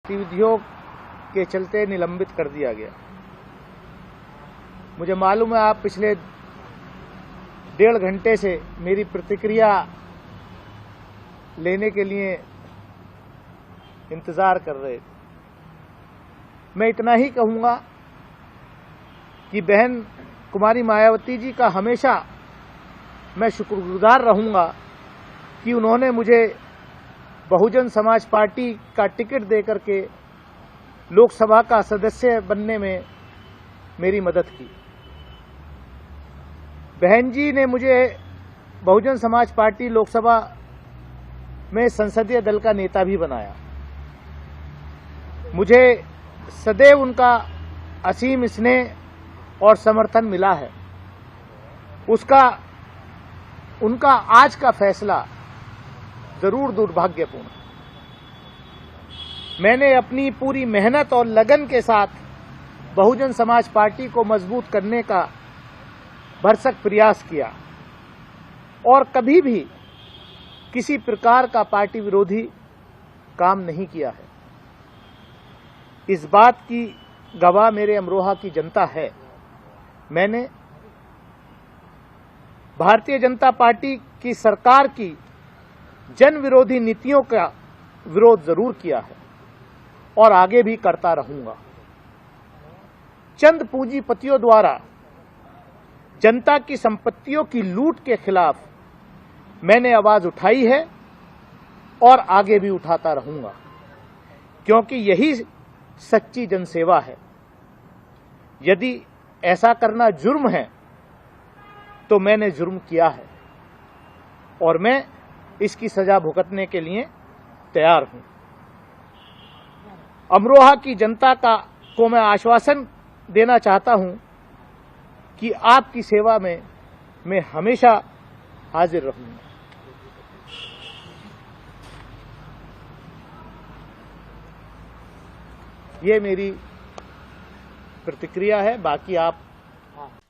गतिविधियों के चलते निलंबित कर दिया गया। मुझे मालूम है आप पिछले 1.5 घंटे से मेरी प्रतिक्रिया लेने के लिए इंतजार कर रहे थे। मैं इतना ही कहूंगा कि बहन कुमारी मायावती जी का हमेशा मैं शुक्रगुजार रहूंगा कि उन्होंने मुझे बहुजन समाज पार्टी का टिकट देकर के लोकसभा का सदस्य बनने में मेरी मदद की। बहन जी ने मुझे बहुजन समाज पार्टी लोकसभा में संसदीय दल का नेता भी बनाया। मुझे सदैव उनका असीम स्नेह और समर्थन मिला है। उनका आज का फैसला जरूर दुर्भाग्यपूर्ण है। मैंने अपनी पूरी मेहनत और लगन के साथ बहुजन समाज पार्टी को मजबूत करने का भरसक प्रयास किया और कभी भी किसी प्रकार का पार्टी विरोधी काम नहीं किया है। इस बात की गवाह मेरे अमरोहा की जनता है। मैंने भारतीय जनता पार्टी की सरकार की जन विरोधी नीतियों का विरोध जरूर किया है और आगे भी करता रहूंगा। चंद पूंजीपतियों द्वारा जनता की संपत्तियों की लूट के खिलाफ मैंने आवाज उठाई है और आगे भी उठाता रहूंगा, क्योंकि यही सच्ची जनसेवा है। यदि ऐसा करना जुर्म है तो मैंने जुर्म किया है और मैं इसकी सजा भुगतने के लिए तैयार हूं। अमरोहा की जनता को मैं आश्वासन देना चाहता हूं कि आपकी सेवा में मैं हमेशा हाजिर रहूंगा। ये मेरी प्रतिक्रिया है। बाकी आप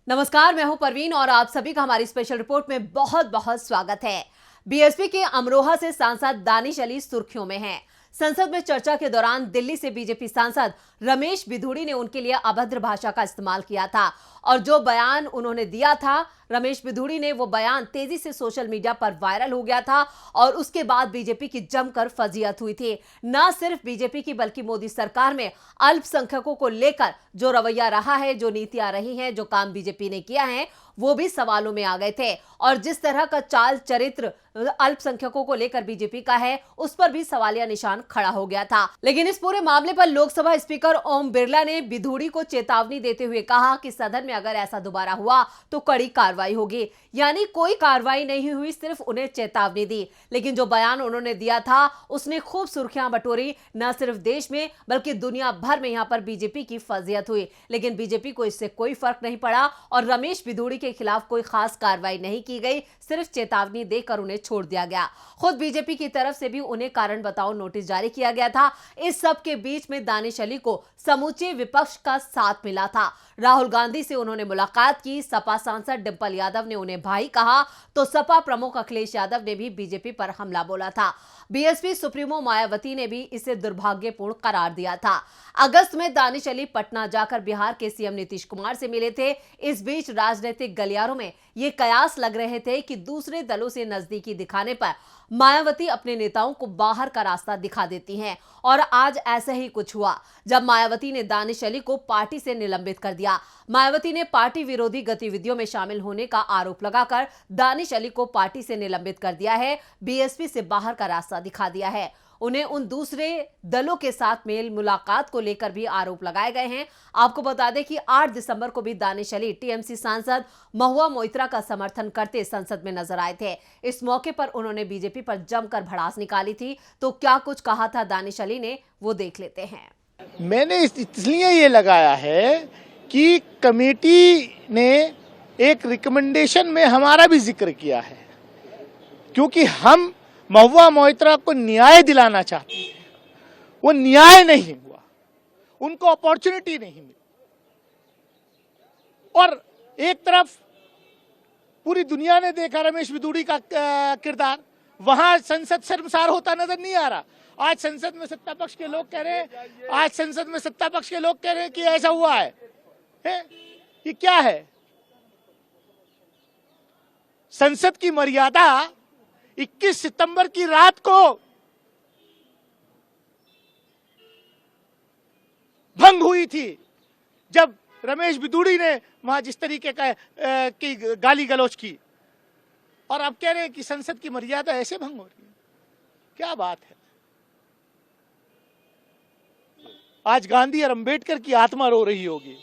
नमस्कार, मैं हूं परवीन और आप सभी का हमारी स्पेशल रिपोर्ट में बहुत बहुत स्वागत है। बीएसपी के अमरोहा से सांसद दानिश अली सुर्खियों में हैं। संसद में चर्चा के दौरान दिल्ली से बीजेपी सांसद रमेश बिधूड़ी ने उनके लिए अभद्र भाषा का इस्तेमाल किया था और जो बयान उन्होंने दिया था रमेश बिधूड़ी ने, वो बयान तेजी से सोशल मीडिया पर वायरल हो गया था और उसके बाद बीजेपी की जमकर फजीयत हुई थी। न सिर्फ बीजेपी की बल्कि मोदी सरकार में अल्पसंख्यकों को लेकर जो रवैया रहा है, जो नीतियां रही हैं, जो काम बीजेपी ने किया है, वो भी सवालों में आ गए थे और जिस तरह का चाल चरित्र अल्पसंख्यकों को लेकर बीजेपी का है उस पर भी सवालिया निशान खड़ा हो गया था। लेकिन इस पूरे मामले पर लोकसभा स्पीकर ओम बिरला ने बिधूड़ी को चेतावनी देते हुए कहा कि सदन में अगर ऐसा दोबारा हुआ तो कड़ी कार्रवाई होगी। यानी कोई कार्रवाई नहीं हुई, सिर्फ उन्हें चेतावनी दी। लेकिन जो बयान उन्होंने दिया था उसने खूब सुर्खियां बटोरी, न सिर्फ देश में बल्कि दुनिया भर में। यहां पर बीजेपी की फजीयत हुई, लेकिन बीजेपी को इससे कोई फर्क नहीं पड़ा और रमेश बिधूड़ी के खिलाफ कोई खास कार्रवाई नहीं की गई, सिर्फ चेतावनी देकर उन्हें छोड़ दिया गया। खुद बीजेपी की तरफ से भी उन्हें कारण बताओ नोटिस जारी किया गया था। इस सब के बीच में दानिश अली को समूचे विपक्ष का साथ मिला था। राहुल गांधी से उन्होंने मुलाकात की, सपा सांसद डिंपल यादव ने उन्हें भाई कहा तो सपा प्रमुख अखिलेश यादव ने भी बीजेपी पर हमला बोला था। बीएसपी सुप्रीमो मायावती ने भी इसे दुर्भाग्यपूर्ण करार दिया था। अगस्त में दानिश अली पटना जाकर बिहार के सीएम नीतीश कुमार से मिले थे। इस बीच राजनीतिक गलियारों में ये कयास लग रहे थे कि दूसरे दलों से नजदीकी दिखाने पर मायावती अपने नेताओं को बाहर का रास्ता दिखा देती हैं और आज ऐसा ही कुछ हुआ जब मायावती ने दानिश अली को पार्टी से निलंबित कर दिया। मायावती ने पार्टी विरोधी गतिविधियों में शामिल होने का आरोप लगाकर दानिश अली को पार्टी से निलंबित कर दिया है, बीएसपी से बाहर का रास्ता दिखा दिया है। उन्हें उन दूसरे दलों के साथ मेल मुलाकात को लेकर भी आरोप लगाए गए हैं। आपको बता दें कि 8 दिसंबर को भी दानिश अली टीएमसी सांसद महुआ मोइत्रा का समर्थन करते संसद में नजर आए थे। इस मौके पर उन्होंने बीजेपी पर जमकर भड़ास निकाली थी। तो क्या कुछ कहा था दानिश अली ने, वो देख लेते हैं। मैंने इसलिए ये लगाया है कि कमेटी ने एक रिकमेंडेशन में हमारा भी जिक्र किया है, क्योंकि हम महुआ मोइत्रा को न्याय दिलाना चाहते हैं। वो न्याय नहीं हुआ, उनको अपॉर्चुनिटी नहीं मिली और एक तरफ पूरी दुनिया ने देखा रमेश बिधूड़ी का किरदार, वहां संसद शर्मसार होता नजर नहीं आ रहा आज संसद में सत्ता पक्ष के लोग कह रहे हैं, आज संसद में सत्ता पक्ष के लोग कह रहे हैं कि ऐसा हुआ है? ये क्या है? संसद की मर्यादा 21 सितंबर की रात को भंग हुई थी, जब रमेश बिधूड़ी ने वहां जिस तरीके का की गाली गलौज की, और अब कह रहे हैं कि संसद की मर्यादा ऐसे भंग हो रही है। क्या बात है? आज गांधी और अंबेडकर की आत्मा रो रही होगी।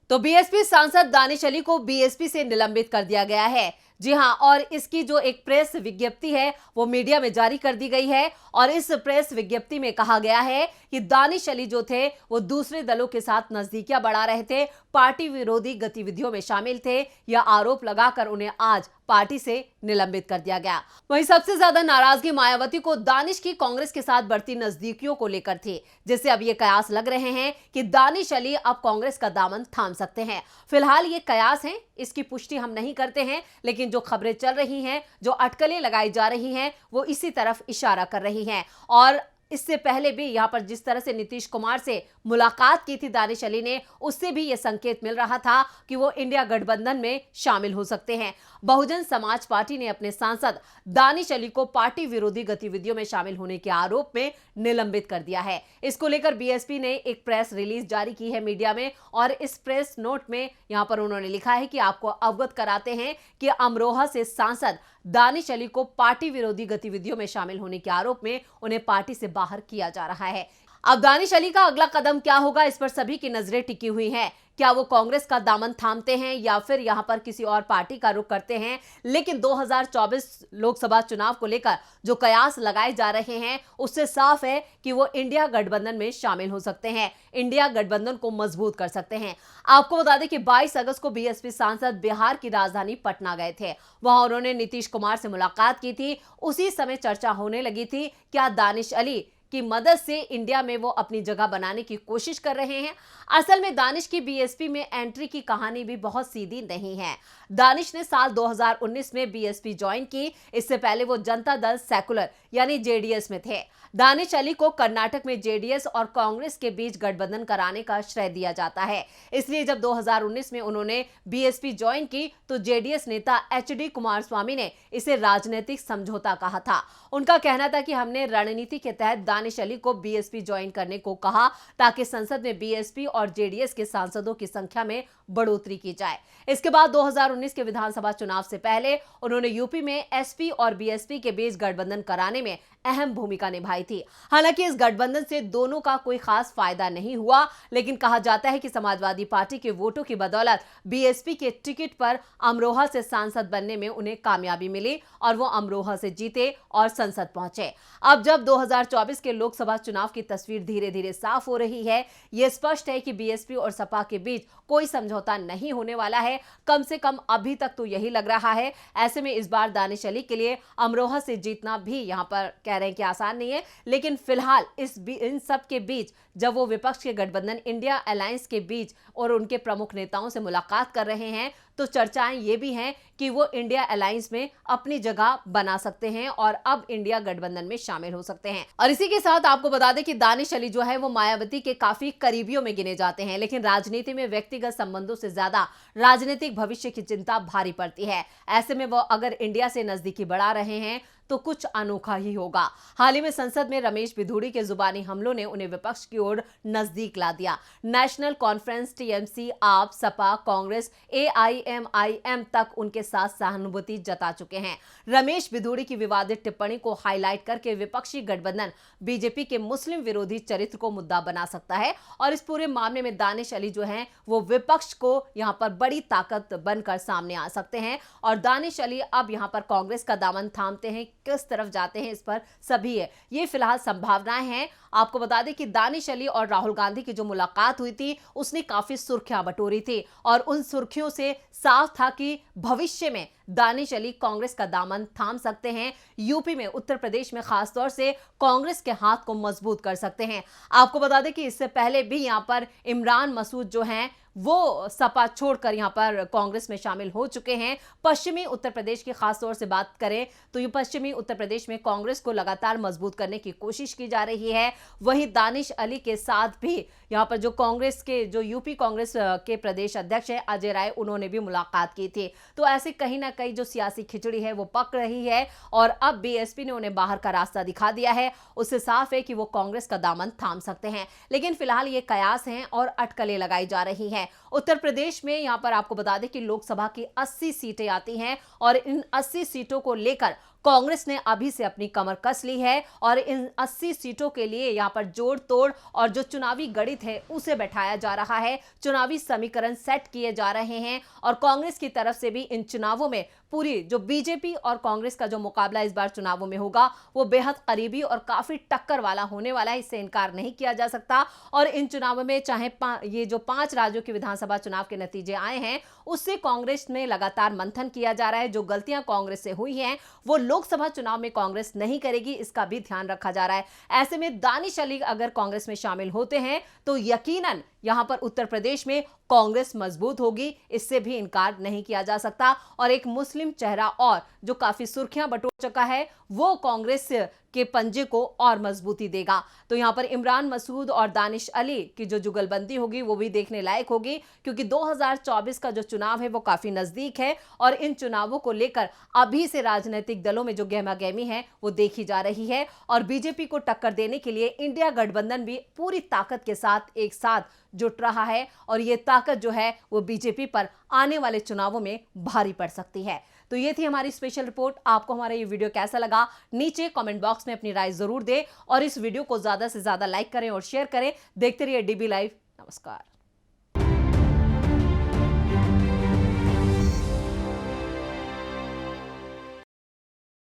तो बीएसपी सांसद दानिश अली को बीएसपी से निलंबित कर दिया गया है। जी हां, और इसकी जो एक प्रेस विज्ञप्ति है वो मीडिया में जारी कर दी गई है, और इस प्रेस विज्ञप्ति में कहा गया है कि दानिश अली जो थे वो दूसरे दलों के साथ नजदीकियां बढ़ा रहे थे, पार्टी विरोधी गतिविधियों में शामिल थे। यह आरोप लगाकर उन्हें आज पार्टी से निलंबित कर दिया गया। वहीं सबसे ज्यादा नाराजगी मायावती को दानिश की कांग्रेस के साथ बढ़ती नजदीकियों को लेकर थी, जिससे अब ये कयास लग रहे हैं कि दानिश अली अब कांग्रेस का दामन थाम सकते हैं। फिलहाल ये कयास हैं, इसकी पुष्टि हम नहीं करते हैं, लेकिन जो खबरें चल रही हैं, जो अटकलें लगाई जा रही हैं, वो इसी तरफ इशारा कर रही हैं। और इससे पहले भी यहां पर जिस तरह से नीतीश कुमार से मुलाकात की थी दानिश अली ने, उससे भी यह संकेत मिल रहा था कि वो इंडिया गठबंधन में शामिल हो सकते हैं। बहुजन समाज पार्टी ने अपने सांसद दानिश अली को पार्टी विरोधी गतिविधियों में शामिल होने के आरोप में निलंबित कर दिया है। इसको लेकर बीएसपी ने एक प्रेस रिलीज जारी की है मीडिया में, और इस प्रेस नोट में यहां पर उन्होंने लिखा है कि आपको अवगत कराते हैं कि अमरोहा से सांसद दानिश अली को पार्टी विरोधी गतिविधियों में शामिल होने के आरोप में उन्हें पार्टी से बाहर किया जा रहा है। अब दानिश अली का अगला कदम क्या होगा, इस पर सभी की नजरें टिकी हुई हैं। क्या वो कांग्रेस का दामन थामते हैं या फिर यहां पर किसी और पार्टी का रुख करते हैं? लेकिन 2024 लोकसभा चुनाव को लेकर जो कयास लगाए जा रहे हैं, उससे साफ है कि वो इंडिया गठबंधन में शामिल हो सकते हैं, इंडिया गठबंधन को मजबूत कर सकते हैं। आपको बता दें कि 22 अगस्त को बीएसपी सांसद बिहार की राजधानी पटना गए थे। वहां उन्होंने नीतीश कुमार से मुलाकात की थी। उसी समय चर्चा होने लगी थी, क्या दानिश अली की मदद से इंडिया में वो अपनी जगह बनाने की कोशिश कर रहे हैं। असल में दानिश की बीएसपी में एंट्री की कहानी भी बहुत सीधी नहीं है। दानिश ने साल 2019 में बीएसपी ज्वाइन की। इससे पहले वो जनता दल सेकुलर यानी जेडीएस में थे। दानिश अली को कर्नाटक में जेडीएस और कांग्रेस के बीच गठबंधन कराने का श्रेय दिया जाता है। इसलिए जब 2019 में उन्होंने बीएसपी ज्वाइन की तो जेडीएस नेता एचडी कुमारस्वामी ने इसे राजनीतिक समझौता कहा था। उनका कहना था कि हमने रणनीति के तहत दानिश अली को बीएसपी ज्वाइन करने को कहा ताकि संसद में बीएसपी और जेडीएस के सांसदों की संख्या में बढ़ोतरी की जाए। इसके बाद 2019 के विधानसभा चुनाव से पहले उन्होंने यूपी में एसपी और बीएसपी के बीच गठबंधन कराने में अहम भूमिका निभाई थी। हालांकि इस गठबंधन से दोनों का कोई खास फायदा नहीं हुआ, लेकिन कहा जाता है कि समाजवादी पार्टी के वोटों की बदौलत बीएसपी के टिकट पर अमरोहा से सांसद बनने में उन्हें कामयाबी मिली और वो अमरोहा से जीते और संसद पहुंचे। अब जब 2024 के लोकसभा चुनाव की तस्वीर धीरे धीरे साफ हो रही है, यह स्पष्ट है कि बीएसपी और सपा के बीच कोई समझौता नहीं होने वाला है। कम से कम अभी तक तो यही लग रहा है। ऐसे में इस बार दानिश अली के लिए अमरोहा से जीतना भी यहां पर कह रहे हैं कि आसान नहीं है, लेकिन फिलहाल इन सब के बीच जब वो विपक्ष के गठबंधन इंडिया अलायंस के बीच और उनके प्रमुख नेताओं से मुलाकात कर रहे हैं, तो चर्चाएं ये भी हैं कि वो इंडिया अलायंस में अपनी जगह बना सकते हैं और अब इंडिया गठबंधन में शामिल हो सकते हैं। और इसी के साथ आपको बता दें कि दानिश अली जो है वो मायावती के काफी करीबियों में गिने जाते हैं, लेकिन राजनीति में व्यक्तिगत संबंधों से ज्यादा राजनीतिक भविष्य की चिंता भारी पड़ती है। ऐसे में वो अगर इंडिया से नजदीकी बढ़ा रहे हैं तो कुछ अनोखा ही होगा। हाल ही में संसद में रमेश बिधूड़ी के जुबानी हमलों ने उन्हें विपक्ष की ओर नजदीक ला दिया। नेशनल कॉन्फ्रेंस, टीएमसी, आप, सपा, कांग्रेस, एआईएमआईएम तक उनके साथ सहानुभूति जता चुके हैं। रमेश बिधूड़ी की विवादित टिप्पणी को हाईलाइट करके विपक्षी गठबंधन बीजेपी के मुस्लिम विरोधी चरित्र को मुद्दा बना सकता है और इस पूरे मामले में दानिश अली जो हैं वो विपक्ष को यहां पर बड़ी ताकत बनकर सामने आ सकते हैं। और दानिश अली अब यहां पर कांग्रेस का दामन थामते हैं, किस तरफ जाते हैं इस पर सभी है ये फिलहाल संभावनाएं हैं। आपको बता दें कि दानिश अली और राहुल गांधी की जो मुलाकात हुई थी उसने काफी सुर्खियां बटोरी थी और उन सुर्खियों से साफ था कि भविष्य में दानिश अली कांग्रेस का दामन थाम सकते हैं, यूपी में, उत्तर प्रदेश में खासतौर से कांग्रेस के हाथ को मजबूत कर सकते हैं। आपको बता दें कि इससे पहले भी यहां पर इमरान मसूद जो हैं वो सपा छोड़कर यहां पर कांग्रेस में शामिल हो चुके हैं। पश्चिमी उत्तर प्रदेश की खास तौर से बात करें तो ये पश्चिमी उत्तर प्रदेश में कांग्रेस को लगातार मजबूत करने की कोशिश की जा रही है। वहीं दानिश अली के साथ भी यहां पर जो कांग्रेस के जो यूपी कांग्रेस के प्रदेश अध्यक्ष है अजय राय, उन्होंने भी मुलाकात की थी। तो ऐसे कहीं ना कहीं जो सियासी खिचड़ी है वो पक रही है और अब बीएसपी ने उन्हें बाहर का रास्ता दिखा दिया है। उससे साफ है कि वो कांग्रेस का दामन थाम सकते हैं। लेकिन फिलहाल ये कयास हैं और अटकलें लगाई जा रही हैं। उत्तर प्रदेश में यहां पर आपको बता दें कि लोकसभा की 80 सीटें आती हैं और इन 80 सीटों को लेकर कांग्रेस ने अभी से अपनी कमर कस ली है और इन 80 सीटों के लिए यहां पर जोड़ तोड़ और जो चुनावी गणित है उसे बैठाया जा रहा है। चुनावी समीकरण सेट किए जा रहे हैं और कांग्रेस की तरफ से भी इन चुनावों में पूरी जो बीजेपी और कांग्रेस का जो मुकाबला इस बार चुनावों में होगा वो बेहद करीबी और काफी टक्कर वाला होने वाला है, इससे इनकार नहीं किया जा सकता। और इन चुनावों में चाहे ये जो 5 राज्यों के विधानसभा चुनाव के नतीजे आए हैं उससे कांग्रेस में लगातार मंथन किया जा रहा है। जो गलतियां कांग्रेस से हुई हैं वो लोकसभा चुनाव में कांग्रेस नहीं करेगी, इसका भी ध्यान रखा जा रहा है। ऐसे में दानिश अली अगर कांग्रेस में शामिल होते हैं तो यकीनन यहां पर उत्तर प्रदेश में कांग्रेस मजबूत होगी, इससे भी इनकार नहीं किया जा सकता। और एक मुस्लिम चेहरा और जो काफी सुर्खियां बटोर चुका है वो कांग्रेस के पंजे को और मजबूती देगा। तो यहां पर इमरान मसूद और दानिश अली की जो जुगलबंदी होगी वो भी देखने लायक होगी, क्योंकि 2024 का जो चुनाव है वो काफी नजदीक है और इन चुनावों को लेकर अभी से राजनीतिक दलों में जो गहमागहमी है वो देखी जा रही है। और बीजेपी को टक्कर देने के लिए इंडिया गठबंधन भी पूरी ताकत के साथ एक साथ जुट रहा है और ये ताकत जो है वो बीजेपी पर आने वाले चुनावों में भारी पड़ सकती है। तो ये थी हमारी स्पेशल रिपोर्ट। आपको हमारा ये वीडियो कैसा लगा नीचे कमेंट बॉक्स में अपनी राय जरूर दें और इस वीडियो को ज्यादा से ज्यादा लाइक करें और शेयर करें। देखते रहिए डीबी लाइव। नमस्कार।